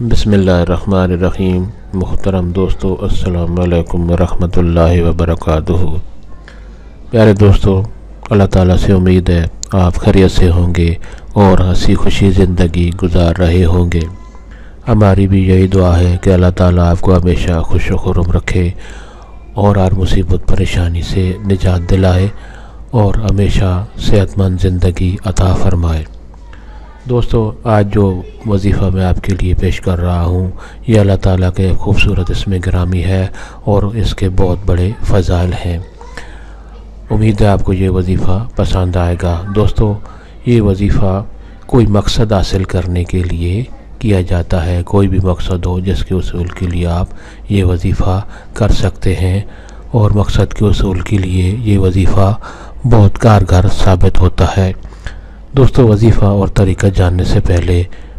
बिस्मिल्लाहिर्रहमानिर्रहीम। मुहतरम दोस्तों, अस्सलाम वालेकुम वरहमतुल्लाहि वबरकातुहू। प्यारे दोस्तों, अल्लाह ताला से उम्मीद है आप खैरियत से होंगे और हंसी खुशी ज़िंदगी गुजार रहे होंगे। हमारी भी यही दुआ है कि अल्लाह ताला आपको हमेशा खुश व खुर्रम रखे और हर मुसीबत परेशानी से निजात दिलाए और हमेशा सेहतमंद ज़िंदगी अता फ़रमाए। दोस्तों, आज जो वजीफ़ा मैं आपके लिए पेश कर रहा हूँ, ये अल्लाह ताला के खूबसूरत इसमें गिरामी है और इसके बहुत बड़े फ़ज़ाइल हैं। उम्मीद है आपको ये वजीफ़ा पसंद आएगा। दोस्तों, ये वजीफ़ा कोई मकसद हासिल करने के लिए किया जाता है। कोई भी मकसद हो जिसके उसूल के लिए आप ये वजीफ़ा कर सकते हैं और मकसद के उसूल के लिए ये वजीफ़ा बहुत कारगर साबित होता है। दोस्तों, वजीफ़ा और तरीक़ा जानने से पहले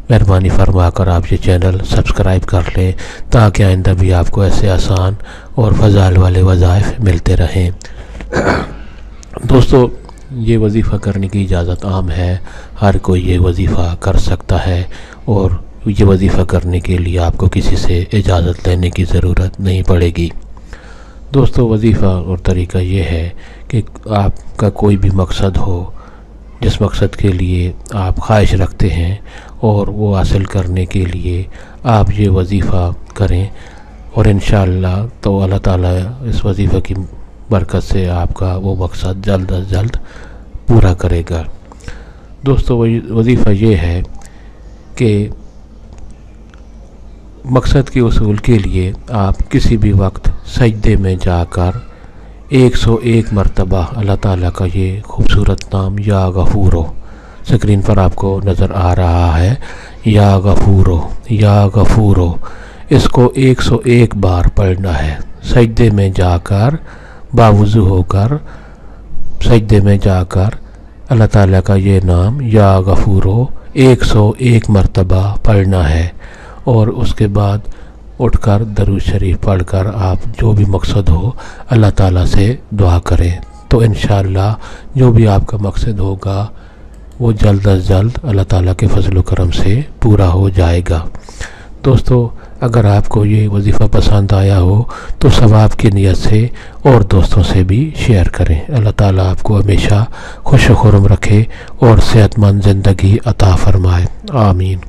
मेहरबानी फरमा कर आप ये चैनल सब्सक्राइब कर लें ताकि आइंदा भी आपको ऐसे आसान और फ़ज़ाइल वाले वज़ाइफ मिलते रहें। दोस्तों, ये वजीफ़ा करने की इजाज़त आम है, हर कोई ये वजीफ़ा कर सकता है और ये वजीफ़ा करने के लिए आपको किसी से इजाज़त लेने की ज़रूरत नहीं पड़ेगी। दोस्तों, वजीफ़ा और तरीक़ा ये है कि आपका कोई भी मकसद हो, जिस मकसद के लिए आप ख्वाहिश रखते हैं और वो हासिल करने के लिए आप ये वजीफ़ा करें और इंशाअल्लाह तो अल्लाह ताला इस वजीफ़े की बरकत से आपका वो मकसद जल्द अज जल्द पूरा करेगा। दोस्तों, वजीफ़ा ये है कि मकसद के उसूल के लिए आप किसी भी वक्त सजदे में जाकर 101 मरतबा अल्लाह ताला का ये खूबसूरत नाम या गफूरो, स्क्रीन पर आपको नज़र आ रहा है, या गफूरो, इसको 101 बार पढ़ना है। सजदे में जाकर, बावुज़ू होकर सजदे में जाकर अल्लाह ताला का ये नाम या गफूरो 101 मरतबा पढ़ना है और उसके बाद उठकर दरूद शरीफ पढ़कर आप जो भी मकसद हो अल्लाह ताला से दुआ करें, तो इंशाअल्लाह जो भी आपका मकसद होगा वो जल्द अज जल्द अल्लाह ताला के फजल व करम से पूरा हो जाएगा। दोस्तों, अगर आपको ये वजीफ़ा पसंद आया हो तो सवाब की नियत से और दोस्तों से भी शेयर करें। अल्लाह ताला आपको हमेशा खुश व खुर्रम रखे और सेहतमंद ज़िंदगी अता फ़रमाए। आमीन।